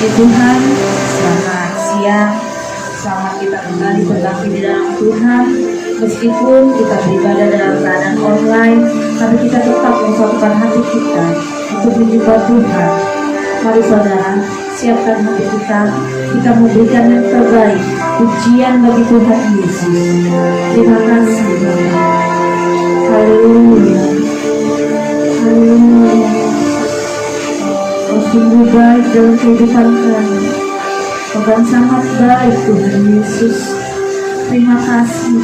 Puji Tuhan, selamat siang. Selamat kita kembali berbakti di dalam Tuhan. Meskipun kita beribadah dalam keadaan online, tapi kita tetap memfokuskan hati kita untuk menyembah Tuhan. Mari saudara, siapkan hati kita. Kita memberikan yang terbaik, pujian bagi Tuhan Yesus. Terima kasih. Haleluya. Haleluya. Sungguh baik dalam kehidupan kami. Tuhan sangat baik Tuhan Yesus. Terima kasih.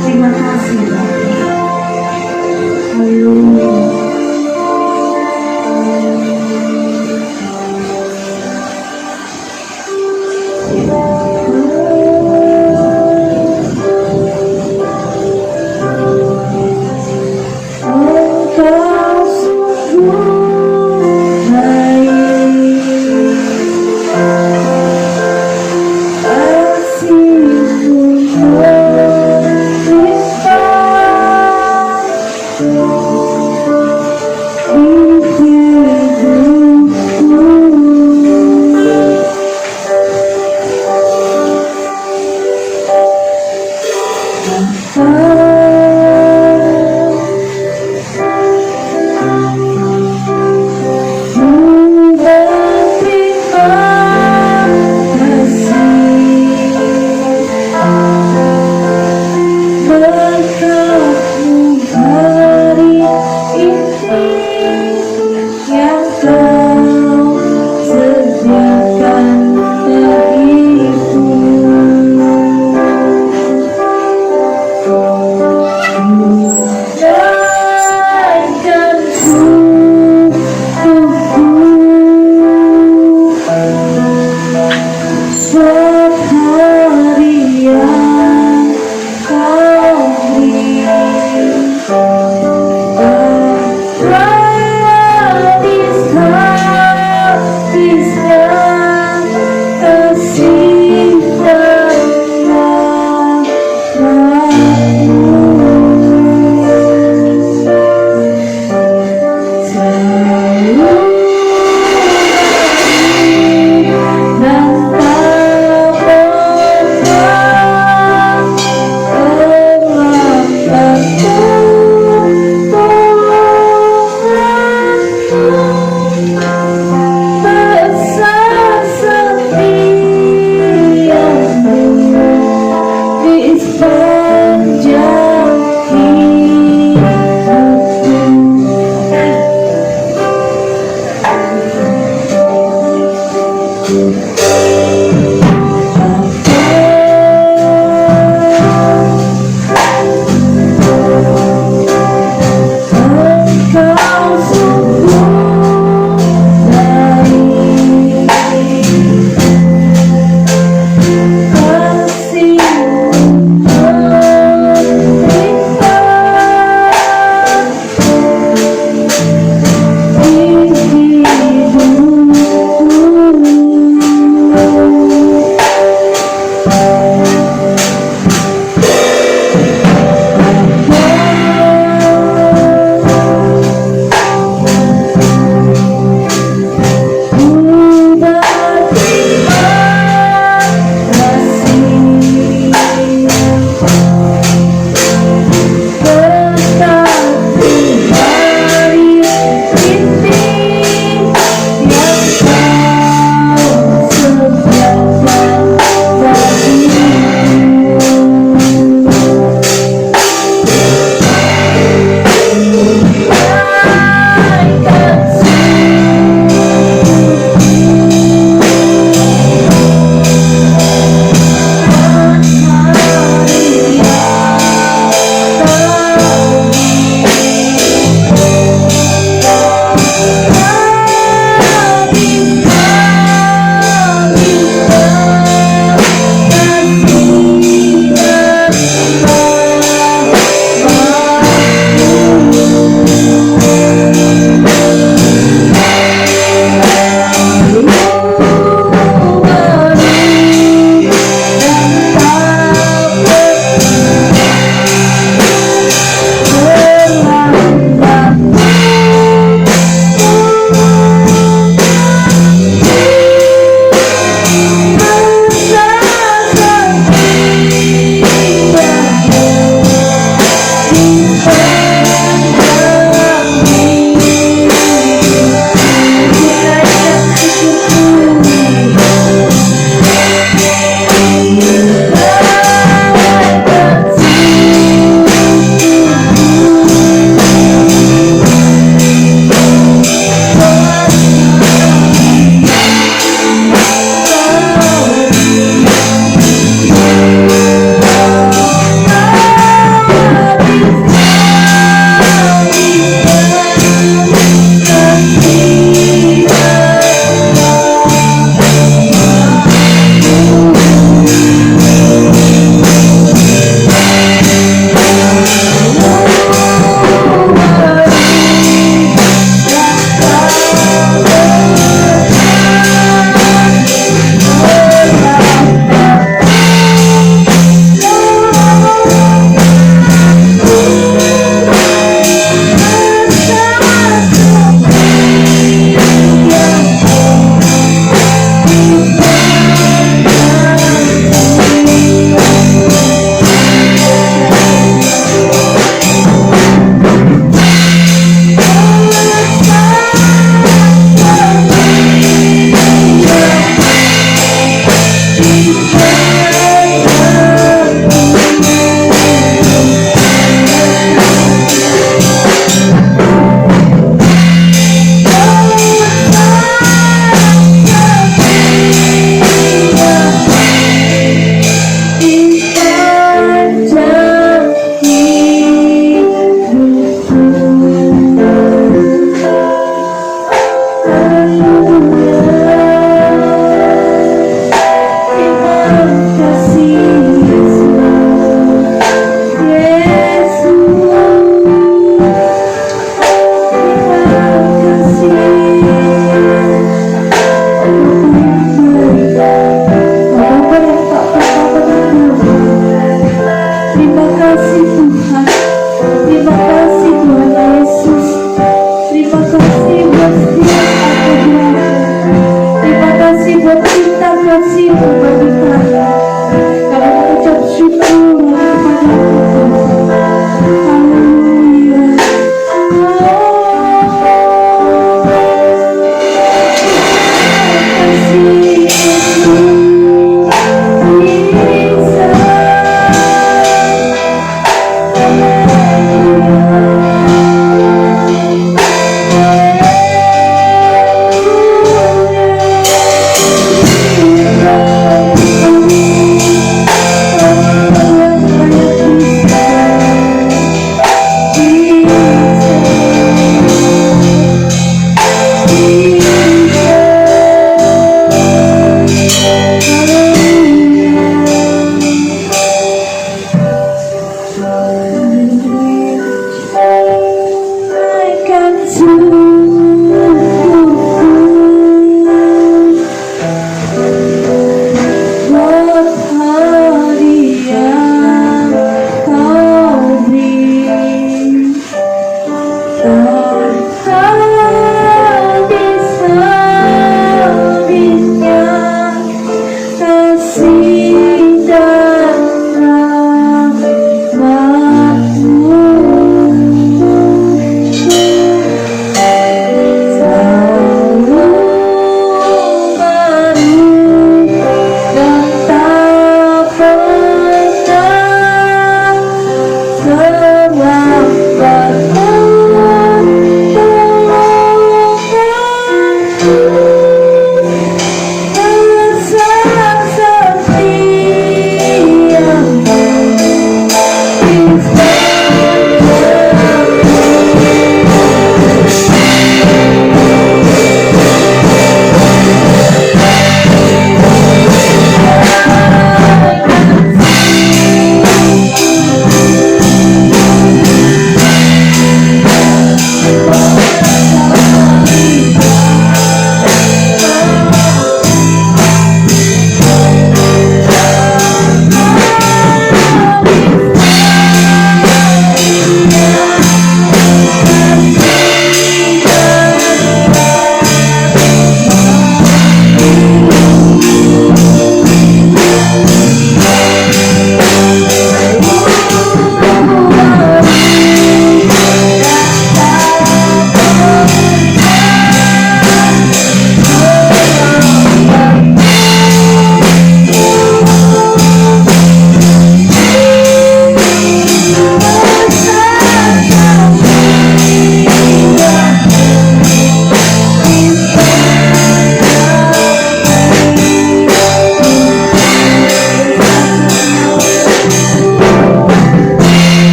Terima kasih Bapak. Haleluya.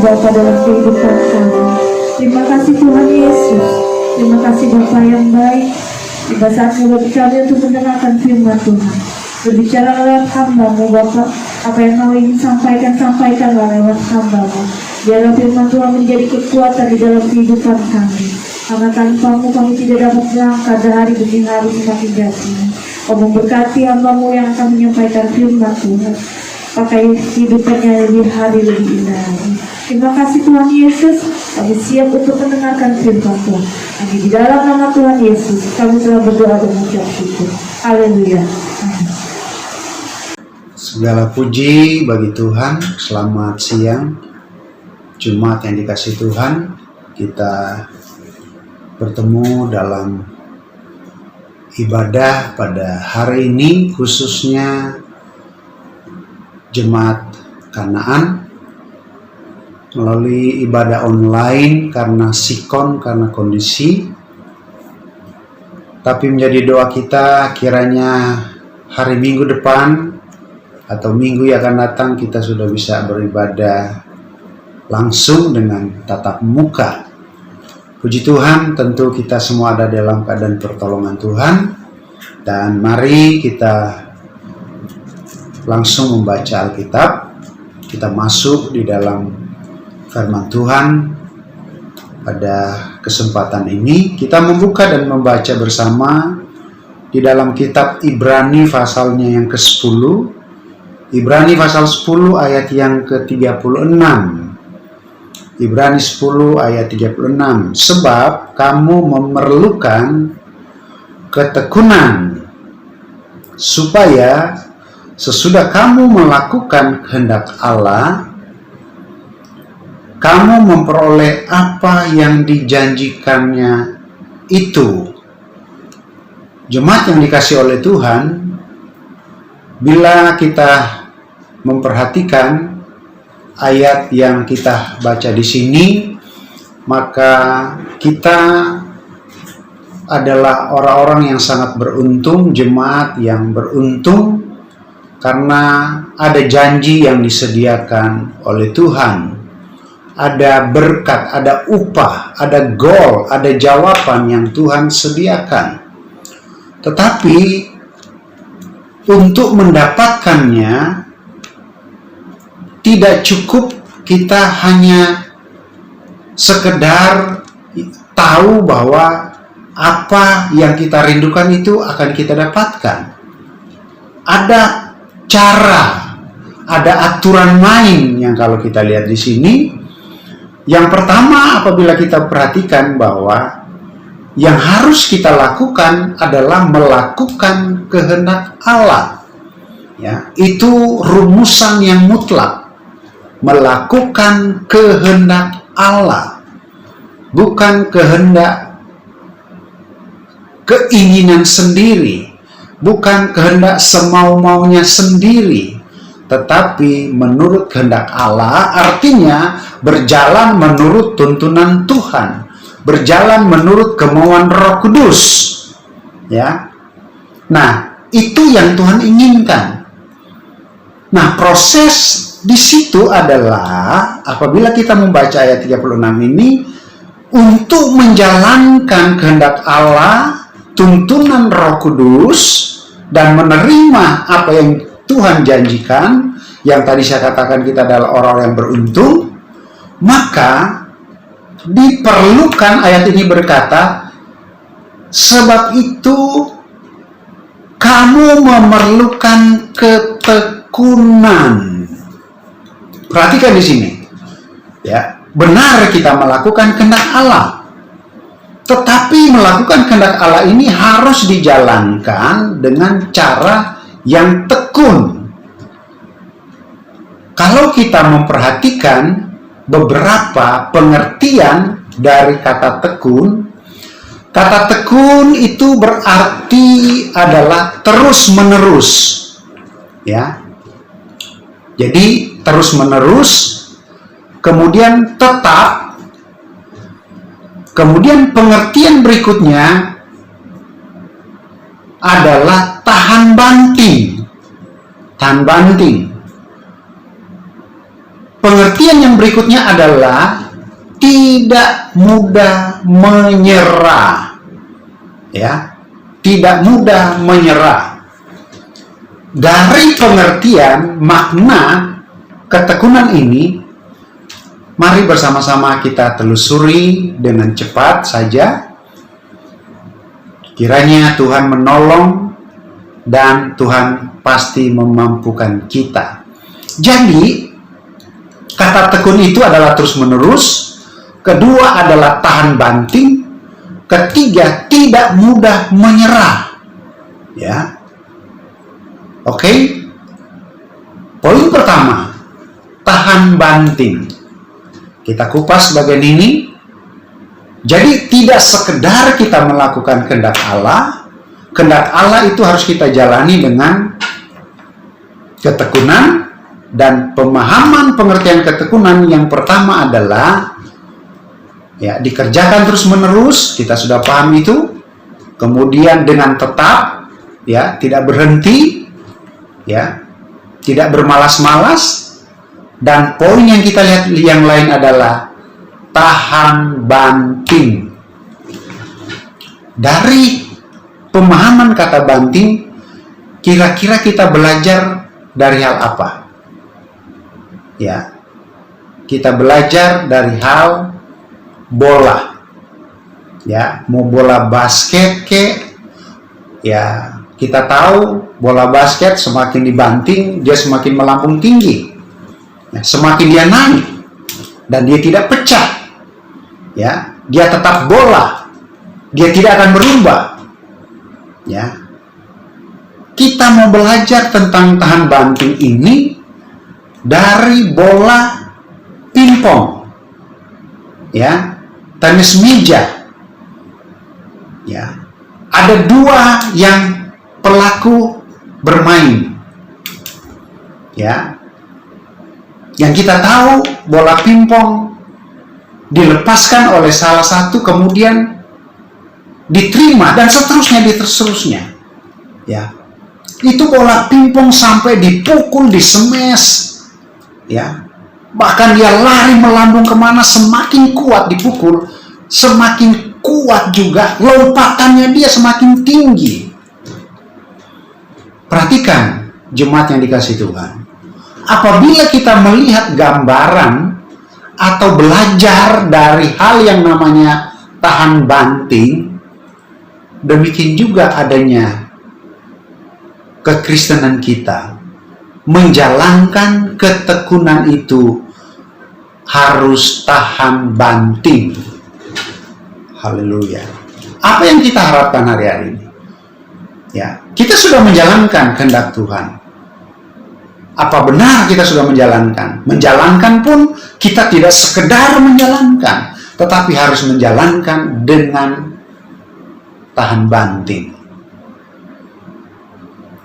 Bapa dalam kehidupan kami. Terima kasih Tuhan Yesus. Terima kasih Bapa yang baik. Tiba saatnya bagi kami untuk mendengarkan firman Tuhan. Berbicara lewat hamba-Mu Bapa. Apa yang Kau ingin sampaikanlah lewat hamba-Mu. Biarlah firman Tuhan menjadi kekuatan di dalam kehidupan kami. Karena tanpa-Mu kami tidak dapat melangkah dari hari demi hari semakin jatuh. Kau memberkati hamba-Mu yang akan menyampaikan firman Tuhan. Pakai hidupannya lebih hari lebih indah. Terima kasih Tuhan Yesus. Kami siap untuk mendengarkan firman Tuhan. Kami di dalam nama Tuhan Yesus kami telah berdoa dan mengucap syukur. Haleluya. Segala puji bagi Tuhan. Selamat siang Jumat yang dikasih Tuhan. Kita bertemu dalam ibadah pada hari ini, khususnya Jemaat Kanaan, melalui ibadah online karena sikon, karena kondisi. Tapi menjadi doa kita kiranya hari Minggu depan atau minggu yang akan datang kita sudah bisa beribadah langsung dengan tatap muka. Puji Tuhan, tentu kita semua ada dalam keadaan pertolongan Tuhan. Dan mari kita langsung membaca Alkitab. Kita masuk di dalam firman Tuhan. Pada kesempatan ini kita membuka dan membaca bersama di dalam kitab Ibrani pasalnya yang ke-10. Ibrani pasal 10 ayat yang ke-36. Ibrani 10 ayat 36. Sebab kamu memerlukan ketekunan supaya sesudah kamu melakukan kehendak Allah, kamu memperoleh apa yang dijanjikannya itu. Jemaat yang dikasihi oleh Tuhan, bila kita memperhatikan ayat yang kita baca di sini, maka kita adalah orang-orang yang sangat beruntung, jemaat yang beruntung, karena ada janji yang disediakan oleh Tuhan. Ada berkat, ada upah, ada goal, ada jawaban yang Tuhan sediakan. Tetapi untuk mendapatkannya tidak cukup kita hanya sekedar tahu bahwa apa yang kita rindukan itu akan kita dapatkan. Ada cara, ada aturan main yang kalau kita lihat di sini. Yang pertama, apabila kita perhatikan bahwa yang harus kita lakukan adalah melakukan kehendak Allah. Ya, itu rumusan yang mutlak. Melakukan kehendak Allah, bukan kehendak keinginan sendiri, bukan kehendak semau-maunya sendiri, tetapi menurut kehendak Allah, artinya berjalan menurut tuntunan Tuhan, berjalan menurut kemauan Roh Kudus. Ya. Nah, itu yang Tuhan inginkan. Nah, proses di situ adalah apabila kita membaca ayat 36 ini, untuk menjalankan kehendak Allah, tuntunan Roh Kudus, dan menerima apa yang Tuhan janjikan, yang tadi saya katakan kita adalah orang-orang yang beruntung, maka diperlukan, ayat ini berkata, sebab itu kamu memerlukan ketekunan. Perhatikan di sini. Ya, benar kita melakukan kehendak Allah. Tetapi melakukan kehendak Allah ini harus dijalankan dengan cara yang tekun. Kalau kita memperhatikan beberapa pengertian dari kata tekun itu berarti adalah terus-menerus. Ya. Jadi terus-menerus, kemudian tetap, kemudian pengertian berikutnya adalah tahan banting. Tahan banting. pengertian yang berikutnya adalah tidak mudah menyerah. Ya, tidak mudah menyerah. Dari pengertian makna ketekunan ini, mari bersama-sama kita telusuri dengan cepat saja. Kiranya Tuhan menolong dan Tuhan pasti memampukan kita. Jadi, kata tekun itu adalah terus-menerus. Kedua adalah tahan banting. Ketiga, tidak mudah menyerah. Ya. Oke. Poin pertama, tahan banting. Kita kupas bagian ini. Jadi tidak sekedar kita melakukan kehendak Allah. Kehendak Allah itu harus kita jalani dengan ketekunan. Dan pemahaman pengertian ketekunan yang pertama adalah ya, dikerjakan terus-menerus, kita sudah paham itu. Kemudian dengan tetap, ya, tidak berhenti, ya, tidak bermalas-malas. Dan poin yang kita lihat yang lain adalah tahan banting. Dari pemahaman kata banting, kira-kira kita belajar dari hal apa? Ya, kita belajar dari hal bola. Ya, mau bola basket kek, ya, kita tahu bola basket semakin dibanting, dia semakin melambung tinggi. Ya, semakin dia naik dan dia tidak pecah. Ya, dia tetap bola. Dia tidak akan berubah. Ya. Kita mau belajar tentang tahan banting ini dari bola pingpong. Ya, tenis meja. Ya. Ada dua yang pelaku bermain. Ya. Yang kita tahu bola pingpong dilepaskan oleh salah satu, kemudian diterima dan seterusnya. Ya, itu bola pingpong sampai dipukul, disemes, ya, bahkan dia lari melambung kemana, semakin kuat dipukul, semakin kuat juga lompatannya dia semakin tinggi. Perhatikan jemaat yang dikasihi Tuhan, apabila kita melihat gambaran atau belajar dari hal yang namanya tahan banting, demikian juga adanya kekristenan kita. Menjalankan ketekunan itu harus tahan banting. Haleluya. Apa yang kita harapkan hari-hari ini? Ya, kita sudah menjalankan kehendak Tuhan. Apa benar kita sudah menjalankan? Menjalankan pun kita tidak sekedar menjalankan, tetapi harus menjalankan dengan tahan banting.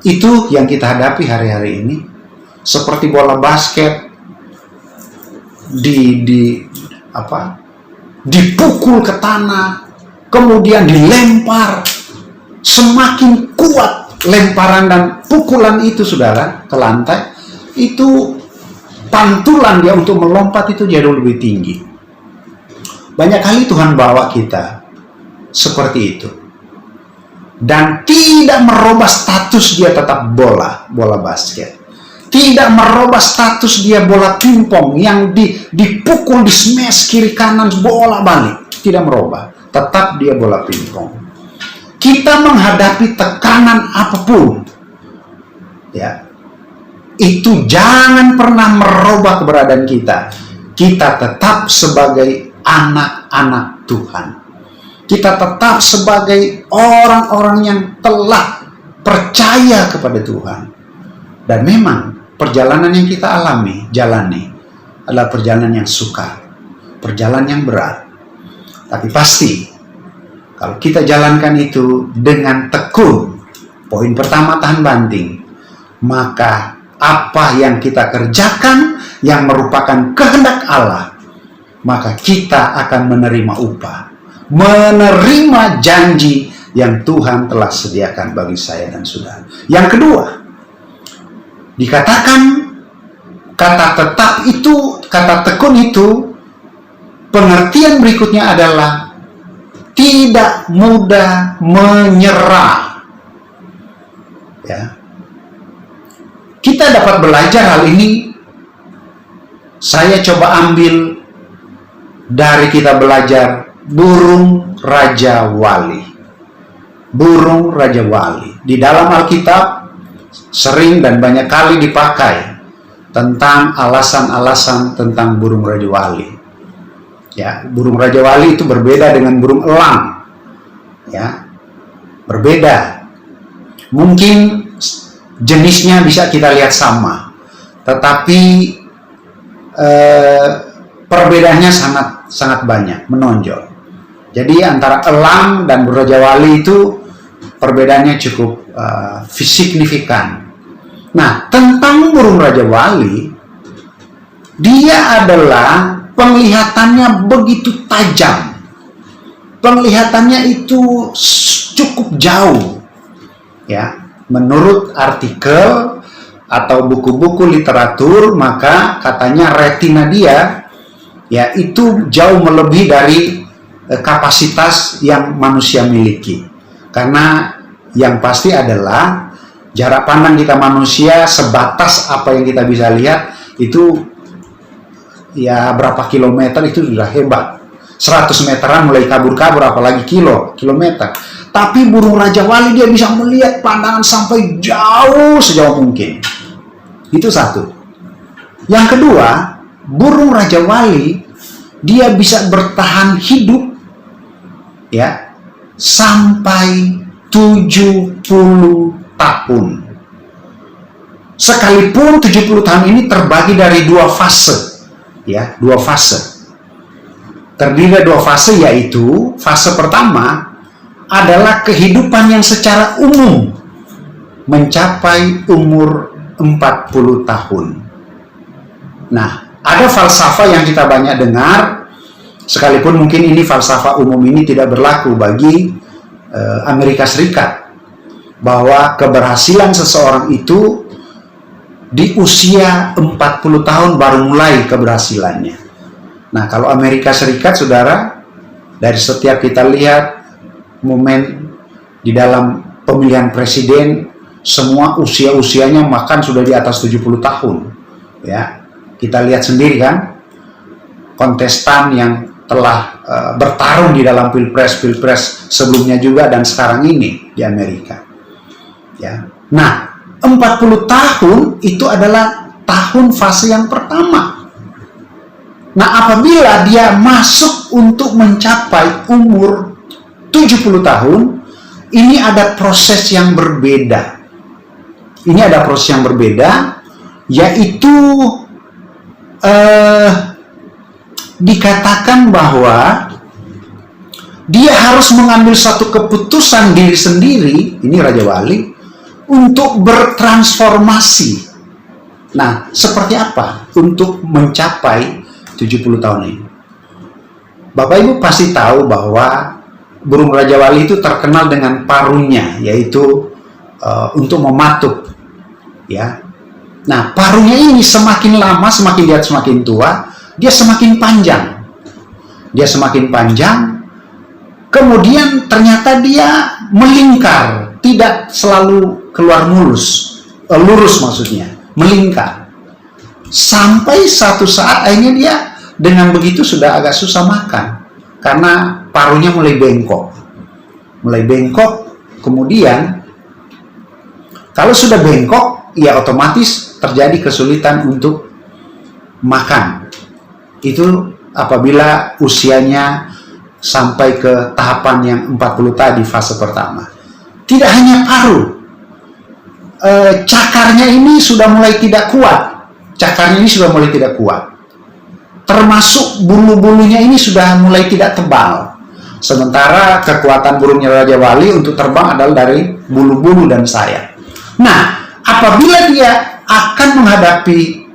Itu yang kita hadapi hari-hari ini. Seperti bola basket dipukul ke tanah, kemudian dilempar. Semakin kuat lemparan dan pukulan itu, saudara, ke lantai, itu pantulan dia untuk melompat itu jauh lebih tinggi. Banyak kali Tuhan bawa kita seperti itu. Dan tidak merubah status dia tetap bola basket. Tidak merubah status dia bola pingpong yang dipukul, di smash kiri kanan, bola balik. Tidak merubah. Tetap dia bola pingpong. Kita menghadapi tekanan apapun, ya, itu jangan pernah merubah keberadaan kita. Kita tetap sebagai anak-anak Tuhan. Kita tetap sebagai orang-orang yang telah percaya kepada Tuhan. Dan memang perjalanan yang kita jalani adalah perjalanan yang sukar, perjalanan yang berat. Tapi pasti kalau kita jalankan itu dengan tekun, poin pertama tahan banting, maka apa yang kita kerjakan yang merupakan kehendak Allah, maka kita akan menerima upah, menerima janji yang Tuhan telah sediakan bagi saya dan saudara. Yang kedua, dikatakan kata tetap itu, kata tekun itu, pengertian berikutnya adalah tidak mudah menyerah. Ya. Kita dapat belajar hal ini. Saya coba ambil dari kita belajar burung Raja Wali. Burung Raja Wali. Di dalam Alkitab sering dan banyak kali dipakai tentang alasan-alasan tentang burung Raja Wali. Ya, burung Raja Wali itu berbeda dengan burung elang. Ya, berbeda. Mungkin jenisnya bisa kita lihat sama, tetapi perbedaannya sangat banyak, menonjol. Jadi antara elang dan burung Raja Wali itu perbedaannya cukup signifikan. Nah, tentang burung Raja Wali, dia adalah penglihatannya begitu tajam. Penglihatannya itu cukup jauh. Ya, menurut artikel atau buku-buku literatur, maka katanya retina dia ya itu jauh melebihi dari kapasitas yang manusia miliki. Karena yang pasti adalah jarak pandang kita manusia sebatas apa yang kita bisa lihat itu ya berapa kilometer itu sudah hebat. 100 meteran mulai kabur-kabur, apalagi kilometer. Tapi burung Raja Wali dia bisa melihat pandangan sampai jauh sejauh mungkin. Itu satu. Yang kedua, burung Raja Wali dia bisa bertahan hidup ya sampai 70 tahun. Sekalipun 70 tahun ini terbagi dari dua fase. Ya, dua fase. Terdiri dari dua fase, yaitu fase pertama adalah kehidupan yang secara umum mencapai umur 40 tahun. Nah, ada falsafah yang kita banyak dengar, sekalipun mungkin ini falsafah umum ini tidak berlaku bagi Amerika Serikat, bahwa keberhasilan seseorang itu di usia 40 tahun baru mulai keberhasilannya. Nah, kalau Amerika Serikat, saudara, dari setiap kita lihat momen di dalam pemilihan presiden, semua usianya bahkan sudah di atas 70 tahun. Ya, kita lihat sendiri kan, kontestan yang telah bertarung di dalam pilpres sebelumnya juga dan sekarang ini di Amerika. Ya, nah 40 tahun itu adalah tahun fase yang pertama. Nah, apabila dia masuk untuk mencapai umur 70 tahun, ini ada proses yang berbeda. Ini ada proses yang berbeda, yaitu dikatakan bahwa dia harus mengambil satu keputusan diri sendiri, ini Raja Wali, untuk bertransformasi. Nah, seperti apa untuk mencapai 70 tahun ini? Bapak Ibu pasti tahu bahwa burung Raja Wali itu terkenal dengan paruhnya, yaitu untuk mematuk. Ya. Nah, paruhnya ini semakin lama, semakin dia semakin tua, dia semakin panjang. Dia semakin panjang, kemudian ternyata dia melingkar, tidak selalu keluar lurus maksudnya, melingkar. Sampai satu saat akhirnya dia dengan begitu sudah agak susah makan, karena paruhnya mulai bengkok. Kemudian kalau sudah bengkok, ya otomatis terjadi kesulitan untuk makan. Itu apabila usianya sampai ke tahapan yang 40 tadi, fase pertama. Tidak hanya paruh, cakarnya ini sudah mulai tidak kuat. Termasuk bulu-bulunya ini sudah mulai tidak tebal. Sementara kekuatan burungnya Raja Wali untuk terbang adalah dari bulu-bulu dan sayap. Nah, apabila dia akan menghadapi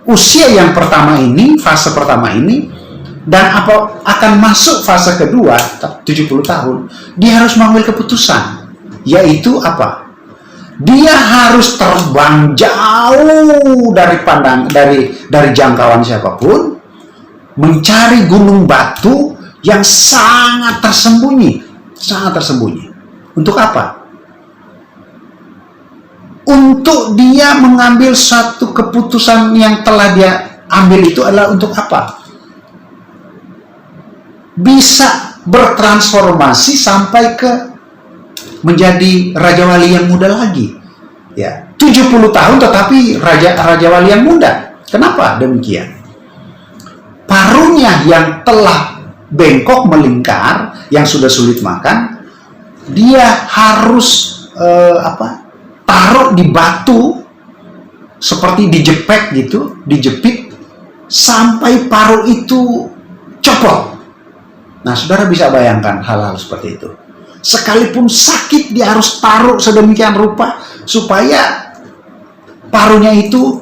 usia yang pertama ini, fase pertama ini, dan akan masuk fase kedua, 70 tahun, dia harus mengambil keputusan, yaitu apa? Dia harus terbang jauh dari jangkauan siapapun, mencari gunung batu yang sangat tersembunyi. Untuk apa? Untuk dia mengambil satu keputusan yang telah dia ambil itu adalah untuk apa? Bisa bertransformasi sampai ke menjadi Raja Wali yang muda lagi. Ya, 70 tahun tetapi Raja Wali yang muda. Kenapa demikian? Parunya yang telah bengkok melingkar, yang sudah sulit makan, dia harus taruh di batu seperti dijepit sampai paruh itu copot. Nah, saudara bisa bayangkan hal-hal seperti itu. Sekalipun sakit, dia harus taruh sedemikian rupa supaya parunya itu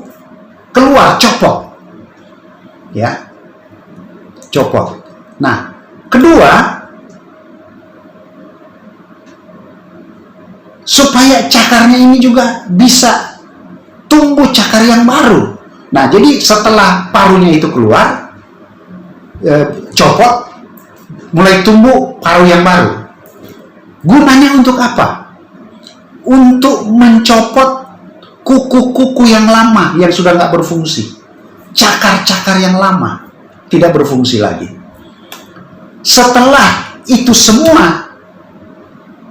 keluar, copot. Ya, copot. Nah, kedua, supaya cakarnya ini juga bisa tumbuh cakar yang baru. Nah, jadi setelah parunya itu keluar, copot, mulai tumbuh paruh yang baru. Gunanya untuk apa? Untuk mencopot kuku-kuku yang lama yang sudah nggak berfungsi. Cakar-cakar yang lama tidak berfungsi lagi. Setelah itu semua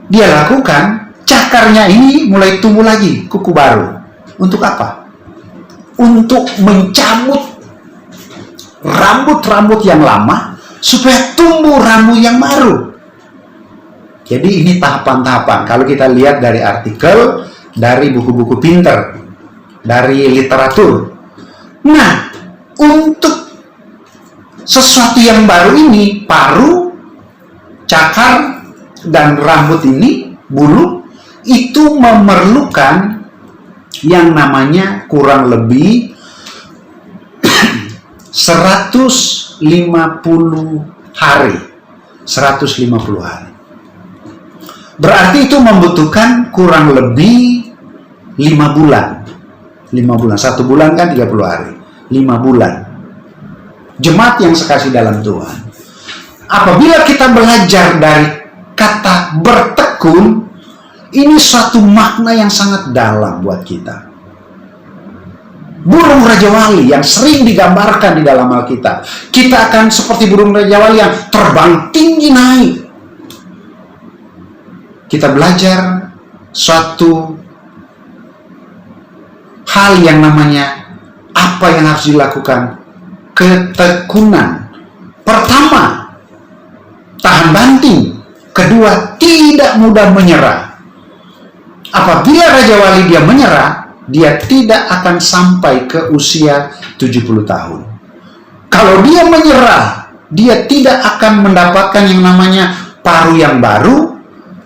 dia lakukan, cakarnya ini mulai tumbuh lagi kuku baru. Untuk apa? Untuk mencabut rambut-rambut yang lama supaya tumbuh rambut yang baru. Jadi ini tahapan-tahapan. Kalau kita lihat dari artikel, dari buku-buku pinter, dari literatur. Nah, untuk sesuatu yang baru ini, paru, cakar, dan rambut ini, bulu, itu memerlukan yang namanya kurang lebih 150 hari. 150 hari. Berarti itu membutuhkan kurang lebih 5 bulan. 5 bulan. 1 bulan kan 30 hari. 5 bulan. Jemaat yang sekasih dalam Tuhan. Apabila kita belajar dari kata bertekun, ini suatu makna yang sangat dalam buat kita. Burung Raja Wali yang sering digambarkan di dalam Alkitab. Kita akan seperti burung Raja Wali yang terbang tinggi naik. Kita belajar suatu hal yang namanya apa yang harus dilakukan. Ketekunan. Pertama, tahan banting. Kedua, tidak mudah menyerah. Apabila Raja Wali dia menyerah, dia tidak akan sampai ke usia 70 tahun. Kalau dia menyerah, dia tidak akan mendapatkan yang namanya paru yang baru,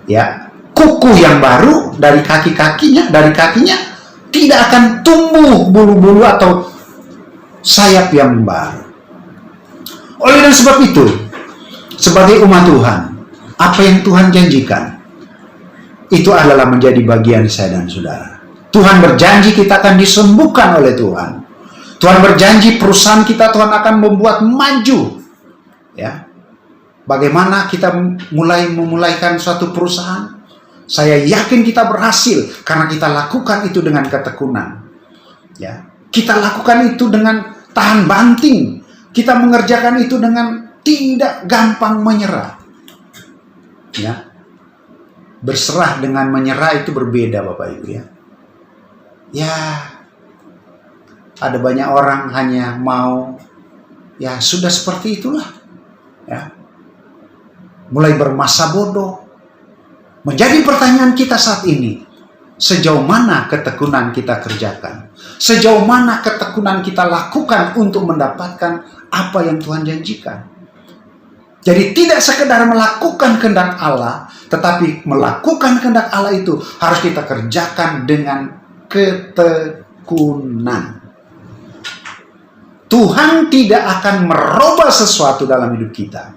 ya, kuku yang baru dari kakinya, tidak akan tumbuh bulu-bulu atau sayap yang baru. Oleh sebab itu, sebagai umat Tuhan, apa yang Tuhan janjikan, itu adalah menjadi bagian saya dan saudara. Tuhan berjanji kita akan disembuhkan oleh Tuhan. Tuhan berjanji perusahaan kita Tuhan akan membuat maju. Ya, bagaimana kita memulaikan suatu perusahaan? Saya yakin kita berhasil karena kita lakukan itu dengan ketekunan. Ya, kita lakukan itu dengan tahan banting. Kita mengerjakan itu dengan tidak gampang menyerah. Ya, berserah dengan menyerah itu berbeda, Bapak Ibu ya. Ya, ada banyak orang hanya mau, ya sudah seperti itulah. Ya, mulai bermasa bodoh. Menjadi pertanyaan kita saat ini, sejauh mana ketekunan kita kerjakan? Sejauh mana ketekunan kita lakukan untuk mendapatkan apa yang Tuhan janjikan? Jadi tidak sekedar melakukan kehendak Allah, tetapi melakukan kehendak Allah itu harus kita kerjakan dengan ketekunan. Tuhan tidak akan merubah sesuatu dalam hidup kita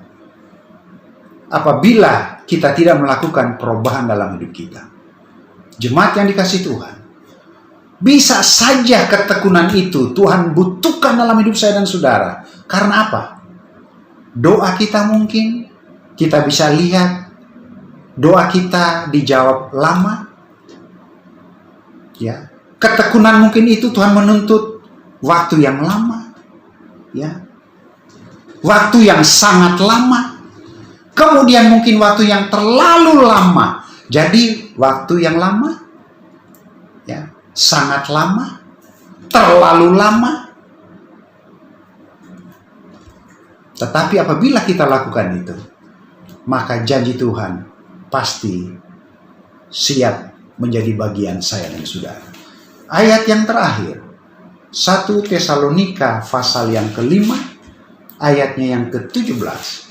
apabila kita tidak melakukan perubahan dalam hidup kita. Jemaat yang dikasihi Tuhan, bisa saja ketekunan itu Tuhan butuhkan dalam hidup saya dan saudara. Karena apa? Doa kita mungkin, kita bisa lihat, doa kita dijawab lama. Ya, ketekunan mungkin itu Tuhan menuntut waktu yang lama. Ya, waktu yang sangat lama. Kemudian mungkin waktu yang terlalu lama. Jadi waktu yang lama, ya, sangat lama, terlalu lama. Tetapi apabila kita lakukan itu, maka janji Tuhan pasti siap menjadi bagian saya dan saudara. Ayat yang terakhir, 1 Tesalonika pasal yang ke-5, ayatnya yang ke-17.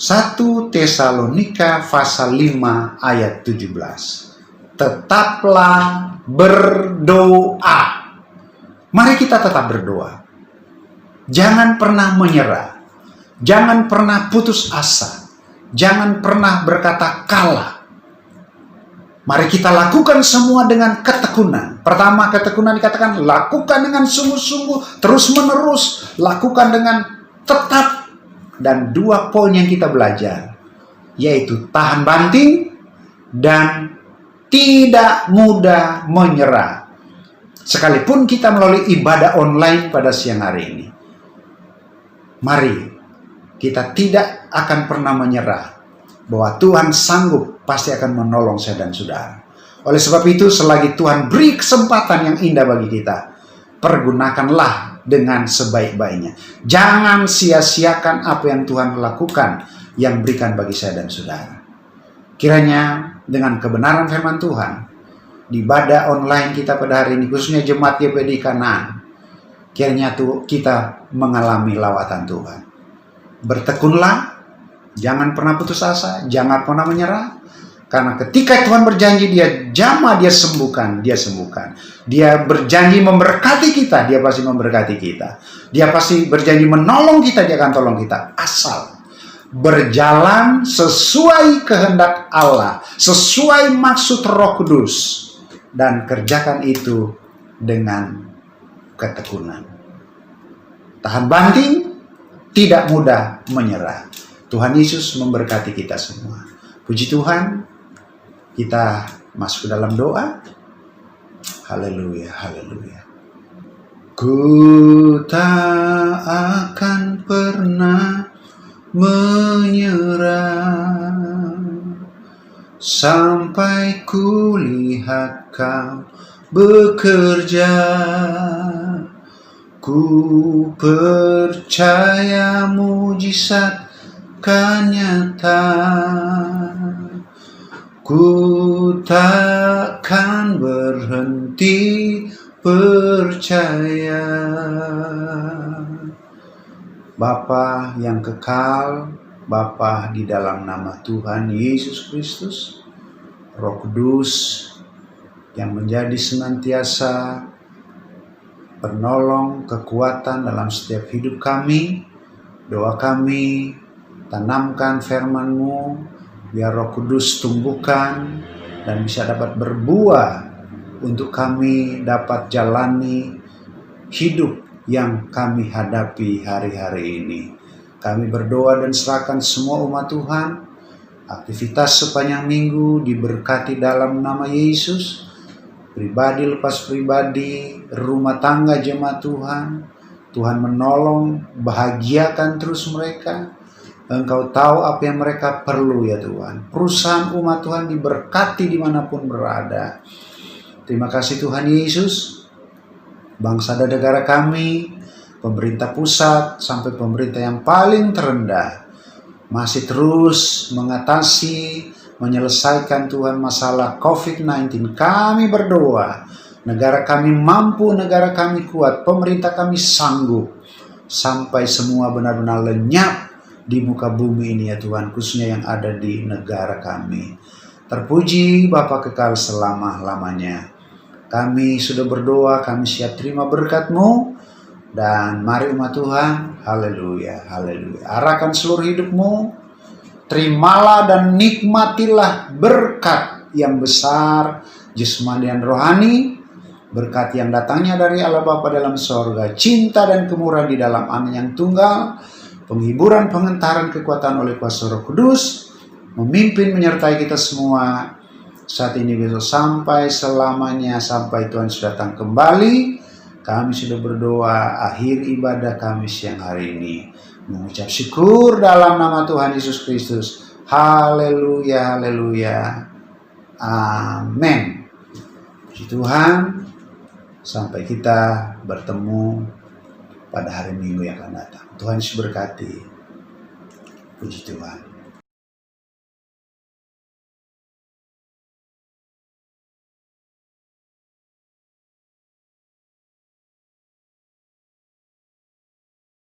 1 Tesalonika pasal 5 ayat 17. Tetaplah berdoa. Mari kita tetap berdoa. Jangan pernah menyerah. Jangan pernah putus asa. Jangan pernah berkata kalah. Mari kita lakukan semua dengan ketekunan. Pertama, ketekunan dikatakan lakukan dengan sungguh-sungguh, terus menerus, lakukan dengan tetap. Dan 2 poin yang kita belajar, yaitu tahan banting dan tidak mudah menyerah. Sekalipun kita melalui ibadah online pada siang hari ini, mari kita tidak akan pernah menyerah, bahwa Tuhan sanggup pasti akan menolong saya dan saudara. Oleh sebab itu, selagi Tuhan beri kesempatan yang indah bagi kita, pergunakanlah dengan sebaik-baiknya. Jangan sia-siakan apa yang Tuhan lakukan, yang berikan bagi saya dan saudara. Kiranya dengan kebenaran firman Tuhan, di ibadah online kita pada hari ini, khususnya jemaat GPD Kanaan, kiranya kita mengalami lawatan Tuhan. Bertekunlah, jangan pernah putus asa, jangan pernah menyerah. Karena ketika Tuhan berjanji dia jamah, dia sembuhkan, dia sembuhkan. Dia berjanji memberkati kita, dia pasti memberkati kita. Dia pasti berjanji menolong kita, dia akan tolong kita. Asal berjalan sesuai kehendak Allah, sesuai maksud Roh Kudus, dan kerjakan itu dengan ketekunan. Tahan banting, tidak mudah menyerah. Tuhan Yesus memberkati kita semua. Puji Tuhan. Kita masuk ke dalam doa. Haleluya, haleluya. Ku tak akan pernah menyerah sampai ku lihat Kau bekerja. Ku percaya mujizat kan nyata. Ku takkan berhenti percaya. Bapa yang kekal, Bapa di dalam nama Tuhan Yesus Kristus, Roh Kudus yang menjadi senantiasa penolong kekuatan dalam setiap hidup kami, doa kami, tanamkan firman-Mu, biar Roh Kudus tumbuhkan dan bisa dapat berbuah untuk kami dapat jalani hidup yang kami hadapi hari-hari ini. Kami berdoa dan serahkan semua umat Tuhan, aktivitas sepanjang minggu diberkati dalam nama Yesus, pribadi lepas pribadi, rumah tangga jemaat Tuhan. Tuhan menolong, bahagiakan terus mereka. Engkau tahu apa yang mereka perlu ya Tuhan. Perusahaan umat Tuhan diberkati dimanapun berada. Terima kasih Tuhan Yesus. Bangsa dan negara kami, pemerintah pusat sampai pemerintah yang paling terendah, masih terus mengatasi, menyelesaikan Tuhan masalah COVID-19. Kami berdoa, negara kami mampu, negara kami kuat, pemerintah kami sanggup, sampai semua benar-benar lenyap di muka bumi ini ya Tuhan, khususnya yang ada di negara kami. Terpuji Bapa kekal selama-lamanya. Kami sudah berdoa, kami siap terima berkat-Mu. Dan mari umat Tuhan, haleluya, haleluya. Arahkan seluruh hidup-Mu, terimalah dan nikmatilah berkat yang besar, jasmani dan rohani, berkat yang datangnya dari Allah Bapa dalam sorga, cinta dan kemurahan di dalam Anak yang tunggal, penghiburan, pengentaran, kekuatan oleh kuasa Roh Kudus, memimpin menyertai kita semua saat ini, besok, sampai selamanya, sampai Tuhan sudah datang kembali. Kami sudah berdoa akhir ibadah kami siang hari ini, mengucap syukur dalam nama Tuhan Yesus Kristus. Haleluya, haleluya, amin. Puji Tuhan, sampai kita bertemu pada hari Minggu yang akan datang. Tuhan Yesus berkati. Puji Tuhan.